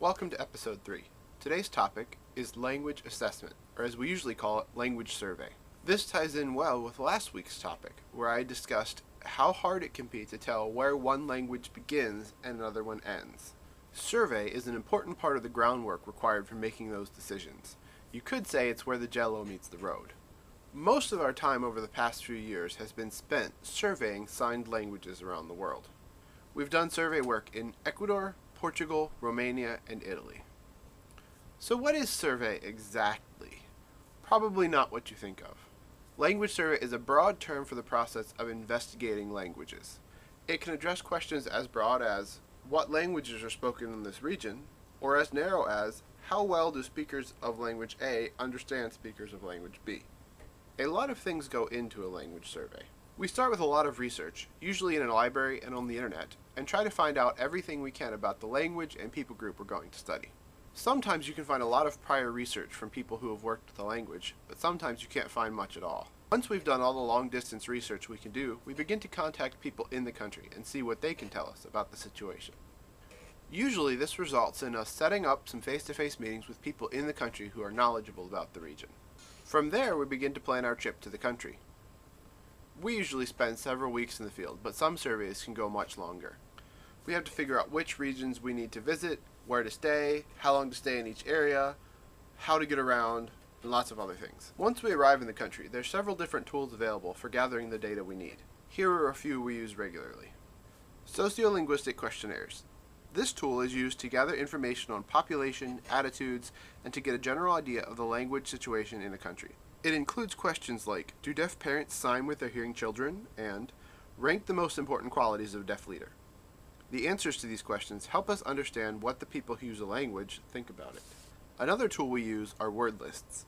Welcome to episode 3. Today's topic is language assessment, or as we usually call it, language survey. This ties in well with last week's topic, where I discussed how hard it can be to tell where one language begins and another one ends. Survey is an important part of the groundwork required for making those decisions. You could say it's where the jello meets the road. Most of our time over the past few years has been spent surveying signed languages around the world. We've done survey work in Ecuador, Portugal, Romania, and Italy. So what is survey exactly? Probably not what you think of. Language survey is a broad term for the process of investigating languages. It can address questions as broad as what languages are spoken in this region, or as narrow as how well do speakers of language A understand speakers of language B. A lot of things go into a language survey. We start with a lot of research, usually in a library and on the internet, and try to find out everything we can about the language and people group we're going to study. Sometimes you can find a lot of prior research from people who have worked with the language, but sometimes you can't find much at all. Once we've done all the long-distance research we can do, we begin to contact people in the country and see what they can tell us about the situation. Usually this results in us setting up some face-to-face meetings with people in the country who are knowledgeable about the region. From there, we begin to plan our trip to the country. We usually spend several weeks in the field, but some surveys can go much longer. We have to figure out which regions we need to visit, where to stay, how long to stay in each area, how to get around, and lots of other things. Once we arrive in the country, there's several different tools available for gathering the data we need. Here are a few we use regularly. Sociolinguistic questionnaires. This tool is used to gather information on population, attitudes, and to get a general idea of the language situation in a country. It includes questions like, do deaf parents sign with their hearing children? And rank the most important qualities of a deaf leader. The answers to these questions help us understand what the people who use a language think about it. Another tool we use are word lists.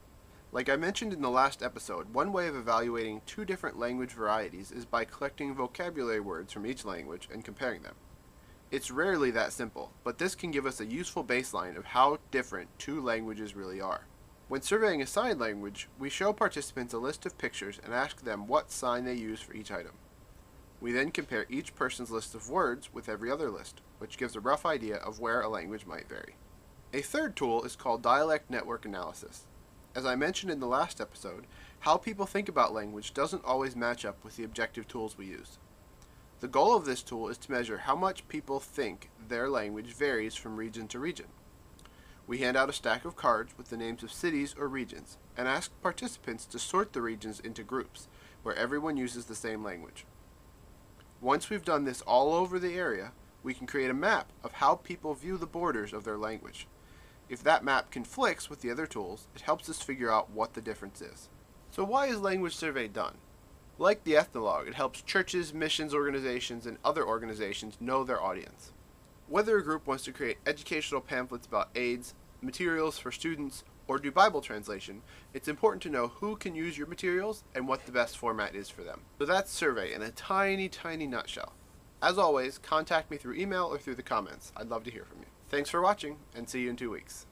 Like I mentioned in the last episode, one way of evaluating two different language varieties is by collecting vocabulary words from each language and comparing them. It's rarely that simple, but this can give us a useful baseline of how different two languages really are. When surveying a signed language, we show participants a list of pictures and ask them what sign they use for each item. We then compare each person's list of words with every other list, which gives a rough idea of where a language might vary. A third tool is called dialect network analysis. As I mentioned in the last episode, how people think about language doesn't always match up with the objective tools we use. The goal of this tool is to measure how much people think their language varies from region to region. We hand out a stack of cards with the names of cities or regions and ask participants to sort the regions into groups where everyone uses the same language. Once we've done this all over the area, we can create a map of how people view the borders of their language. If that map conflicts with the other tools, it helps us figure out what the difference is. So why is language survey done? Like the Ethnologue, it helps churches, missions organizations, and other organizations know their audience. Whether a group wants to create educational pamphlets about AIDS, materials for students, or do Bible translation, it's important to know who can use your materials and what the best format is for them. So that's survey in a tiny, tiny nutshell. As always, contact me through email or through the comments. I'd love to hear from you. Thanks for watching, and see you in 2 weeks.